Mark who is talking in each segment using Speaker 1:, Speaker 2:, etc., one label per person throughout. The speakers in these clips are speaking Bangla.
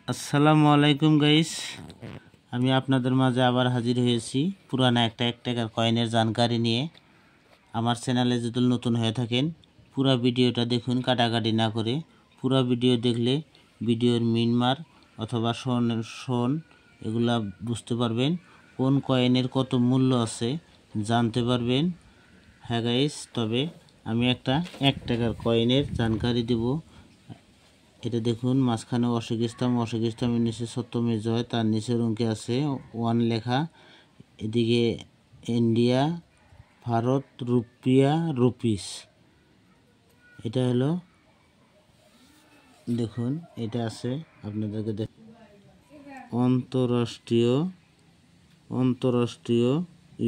Speaker 1: আসসালামু আলাইকুম গাইস, আমি আপনাদের মাঝে আবার হাজির হয়েছি পুরানা একটা 1 টাকার কয়েনের জানকারি নিয়ে। আমার চ্যানেলে যদি নতুন হয়ে থাকেন পুরো ভিডিওটা দেখুন, কাটাকাটি না করে। পুরো ভিডিও দেখলে ভিডিওর মিনমার অথবা শোন এগুলা বুঝতে পারবেন, কোন কয়েনের কত মূল্য আছে জানতে পারবেন। হ্যাঁ গাইস, তবে আমি একটা 1 টাকার কয়েনের জানকারি দেব। এটা দেখুন, মাঝখানে অশোক ইসলামের নিচে সত্যমের জয়, তার নিচের অঙ্কে আছে 1 লেখা। এদিকে ইন্ডিয়া, ভারত, রুপিয়া, রুপিস। এটা হলো, দেখুন এটা আছে আপনাদেরকে অন্তরাষ্ট্রীয়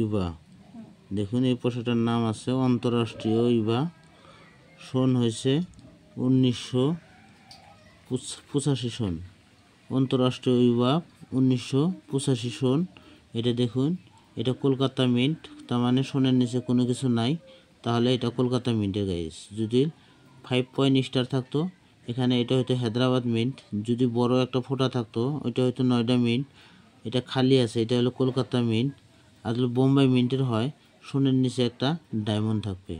Speaker 1: ইভা। দেখুন এই পয়সাটার নাম আছে অন্তরাষ্ট্রীয় ইভা। সন হয়েছে 1985 সন। অন্তরাষ্ট্রীয় ইভা 1985 সন। এটা দেখুন, এটা কলকাতা মিন্ট, তার মানে সোনের নিচে কোনো কিছু নাই, তাহলে এটা কলকাতা মিন্টের গাইস। যদি 5 পয়েন্ট স্টার থাকতো এখানে, এটা হয়তো হায়দ্রাবাদ মিন্ট। যদি বড় একটা ফোঁটা থাকতো ওইটা হয়তো নয়ডা মিন্ট। এটা খালি আছে, এটা হলো কলকাতা মিন্ট। আর বোম্বাই মিন্টের হয় সোনের নিচে একটা ডায়মন্ড থাকবে।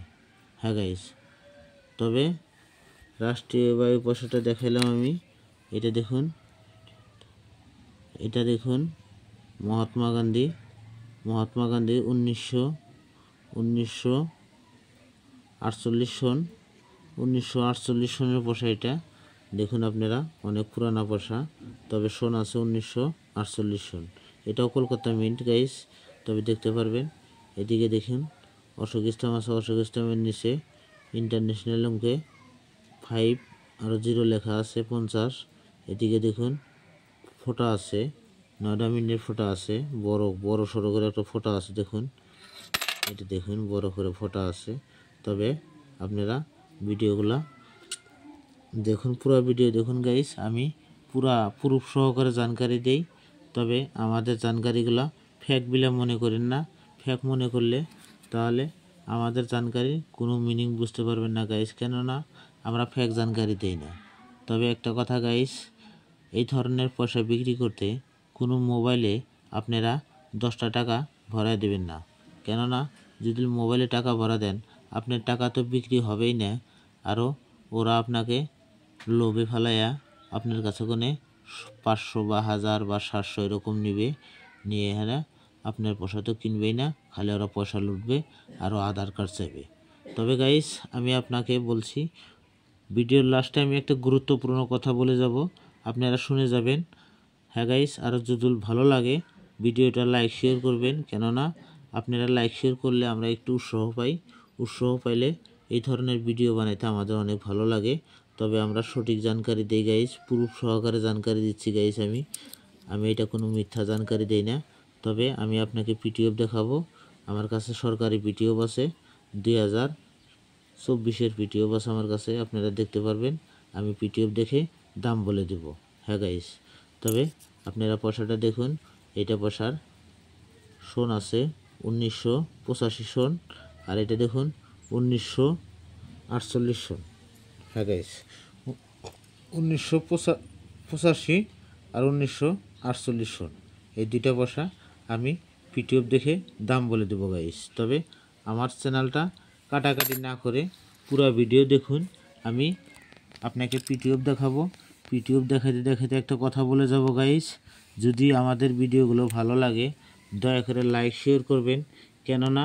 Speaker 1: হ্যাঁ গাইস, তবে রাষ্ট্রীয় বায়ু পয়সাটা দেখাইলাম আমি। এটা দেখুন, মহাত্মা গান্ধী 1948 সন। 1948 সনের পয়সা এটা। দেখুন আপনারা, অনেক পুরানা পয়সা, তবে সন আছে 1948 সন। এটাও কলকাতা মিন্ট গাইস, তবে দেখতে পারবেন। এদিকে দেখুন অশোক ইসলাম আছে, অশোক ইসলামের নিচে ইন্টারন্যাশনাল অঙ্কে 5 আর 0 লেখা আছে 50। এদিকে দেখুন ফোঁটা আছে, নয়ডা মিন্টের ফোঁটা আছে, বড় সড়ো করে একটা ফোঁটা আছে। দেখুন এটা দেখুন, বড় করে ফোঁটা আছে। তবে আপনারা ভিডিওগুলা দেখুন, পুরো ভিডিও দেখুন গাইস। আমি প্রুফ সহকারে জানকারি দেই, তবে আমাদের জানকারিগুলা ফেক বিলা মনে করেন না। ফেক মনে করলে তাহলে আমাদের জানকারি কোনো মিনিং বুঝতে পারবেন না গাইস, কেননা আমরা ফেক জানকারি দেই না। তবে একটা কথা গাইস, এই ধরনের পয়সা বিক্রি করতে কোনো মোবাইলে আপনারা 10টা টাকা ভরায় দেবেন না, কেননা যদি মোবাইলে টাকা ভরা দেন আপনার টাকা তো বিক্রি হবেই না, আরও ওরা আপনাকে লোভে ফেলাইয়া আপনার কাছে কোনে 500 বা 1000 বা 700 এরকম নিয়ে হ্যাঁ আপনার পয়সা তো কিনবেই না, খালি ওরা পয়সা লুটবে আরও আধার কার্ড চাইবে। তবে গাইস আমি আপনাকে বলছি, ভিডিওর লাস্টে আমি একটা গুরুত্বপূর্ণ কথা বলে যাব, আপনারা শুনে যাবেন। হ্যাঁ গাইস, আর যদি ভালো লাগে ভিডিওটা লাইক শেয়ার করবেন, কেননা আপনারা লাইক শেয়ার করলে আমরা একটু উৎসাহ পাইলে এই ধরনের ভিডিও বানাইতে আমাদের অনেক ভালো লাগে। তবে আমরা সঠিক জানকারি দেই গাইস, প্রুফ সহকারে জানকারি দিচ্ছি গাইস। আমি এটা কোনো মিথ্যা জানকারি দেই না। তবে আমি আপনাকে পিটিএফ দেখাবো, আমার কাছে সরকারি পিটিএফ আছে, 2024-এর পিটিএফ আছে আমার কাছে, আপনারা দেখতে পারবেন। আমি পিটিএফ দেখে দাম বলে দেব। হ্যাঁ গাইস, তবে আপনারা পয়সাটা দেখুন, এটা পয়সার সন আছে 1985 সন, আর এটা দেখুন 1948 সন। হ্যাঁ গাইস, 1985 আর 1948 সন, এই দুইটা পয়সা আমি পিটিএফ দেখে দাম বলে দেবো গাইস। তবে আমার চ্যানেলটা কাটাকাটি না করে পুরো ভিডিও দেখুন। আমি আপনাকে পিটিএফ দেখাবো, পিটিএফ দেখাতে একটা কথা বলে যাব গাইস। যদি আমাদের ভিডিওগুলো ভালো লাগে দয়া করে লাইক শেয়ার করবেন, কেননা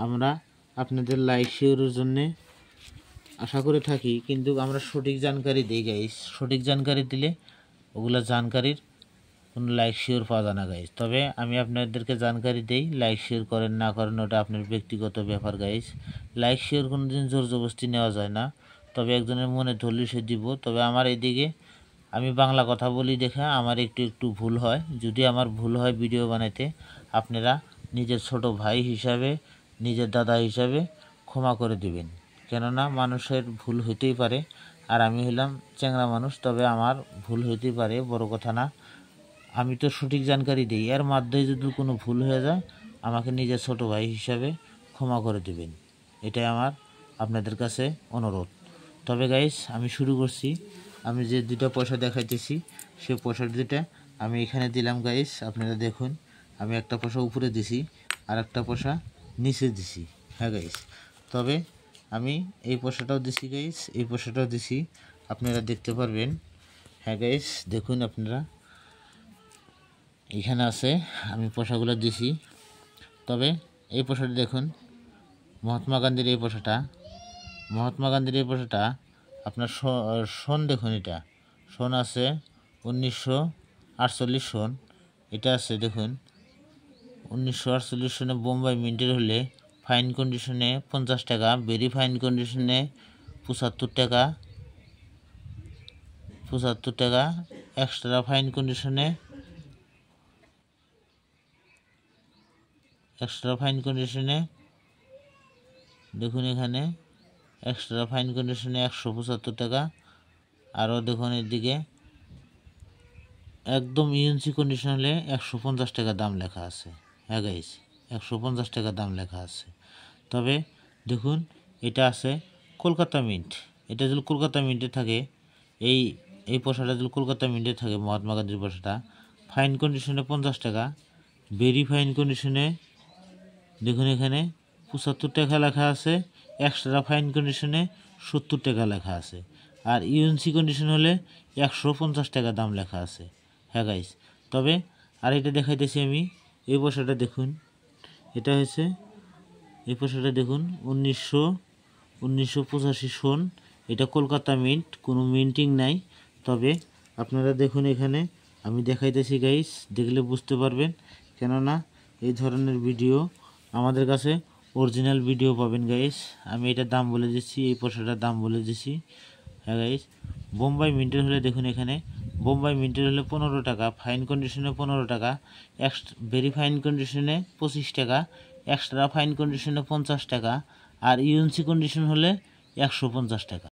Speaker 1: আমরা আপনাদের লাইক শেয়ারের জন্যে আশা করে থাকি, কিন্তু আমরা সঠিক জানকারি দিই গাইস। সঠিক জানকারি দিলে ওগুলো জানকারির কোনো লাইক শেয়ার পাওয়া যায় না গাইস। তবে আমি আপনাদেরকে জানকারি দেই, লাইক শেয়ার করেন না করেন ওটা আপনার ব্যক্তিগত ব্যাপার গাইস। লাইক শেয়ার কোনো দিন জোর জবরদস্তি নেওয়া যায় না, তবে একজনের মনে ধরলে সে দিব। তবে আমার এইদিকে আমি বাংলা কথা বলি দেখা আমার একটু ভুল হয়, যদি আমার ভুল হয় ভিডিও বানাইতে আপনারা নিজের ছোট ভাই হিসাবে, নিজের দাদা হিসাবে ক্ষমা করে দিবেন, কেননা মানুষের ভুল হইতেই পারে। আর আমি হলাম চ্যাংড়া মানুষ, তবে আমার ভুল হইতেই পারে, বড় কথা না। আমি তো সঠিক জানকারি দিই, এর মাধ্যমে যদি কোনো ভুল হয়ে যায় আমাকে নিজের ছোট ভাই হিসাবে ক্ষমা করে দেবেন, এটাই আমার আপনাদের কাছে অনুরোধ। তবে গাইস আমি শুরু করছি, আমি যে দুটো পয়সা দেখাইতেছি সেই পয়সা দুটো আমি এখানে দিলাম গাইস। আপনারা দেখুন আমি একটা পয়সা উপরে দিছি আর একটা পয়সা নিচে দিছি। হ্যাঁ গাইস, তবে আমি এই পয়সাটাও দিছি গাইস, এই পয়সাটাও দিছি, আপনারা দেখতে পারবেন। হ্যাঁ গাইস, দেখুন আপনারা এখানে আছে আমি পয়সাগুলো দিছি। তবে এই পয়সাটা দেখুন, মহাত্মা গান্ধীর এই পয়সাটা, মহাত্মা গান্ধীর এই পয়সাটা আপনার সন দেখুন, এটা সন আছে 1948 সন। এটা আছে দেখুন 1948 সনে বোম্বাই মিন্টের হলে ফাইন কন্ডিশনে 50 টাকা, ভেরি ফাইন কন্ডিশনে 75 টাকা, 75 টাকা, এক্সট্রা ফাইন কন্ডিশনে, এক্সট্রা ফাইন কন্ডিশনে দেখুন এখানে এক্সট্রা ফাইন কন্ডিশনে 175 টাকা। আরও দেখুন এদিকে একদম ইউএনসি কন্ডিশন হলে 150 টাকা দাম লেখা আছে। হ্যাঁ গাইস, 150 টাকা দাম লেখা আছে। তবে দেখুন এটা আছে কলকাতা মিন্ট। এটা যদি কলকাতা মিন্টে থাকে, এই পয়সাটা যদি কলকাতা মিন্টে থাকে, মহাত্মা গান্ধীর পয়সাটা ফাইন কন্ডিশনে 50 টাকা, ভেরি ফাইন কন্ডিশনে দেখুন এখানে 75 টাকা লেখা আছে, এক্সট্রা ফাইন কন্ডিশনে 70 টাকা লেখা আছে, আর ইউএনসি কন্ডিশন হলে 150 টাকা দাম লেখা আছে। হ্যাঁ গাইস, তবে আর এটা দেখাইতেছি আমি, এই পয়সাটা দেখুন, এটা হয়েছে এই পয়সাটা দেখুন 1985 সন। এটা কলকাতা মিন্ট, কোনো মিন্টিং নাই। তবে আপনারা দেখুন এখানে আমি দেখাইতেছি গাইস, দেখলে বুঝতে পারবেন, কেননা এই ধরনের ভিডিও আমাদের কাছে অরিজিনাল ভিডিও পাবেন গাইস। আমি এটার দাম বলে দিচ্ছি, এই পয়সাটার দাম বলে দিচ্ছি। হ্যাঁ গাইস, বোম্বাই মিন্টের হলে দেখুন এখানে বোম্বাই মিন্টের হলে 15 টাকা, ফাইন কন্ডিশনে 15 টাকা, ভেরি ফাইন কন্ডিশনে 25 টাকা, এক্সট্রা ফাইন কন্ডিশনে 50 টাকা, আর ইউএনসি কন্ডিশন হলে 150 টাকা।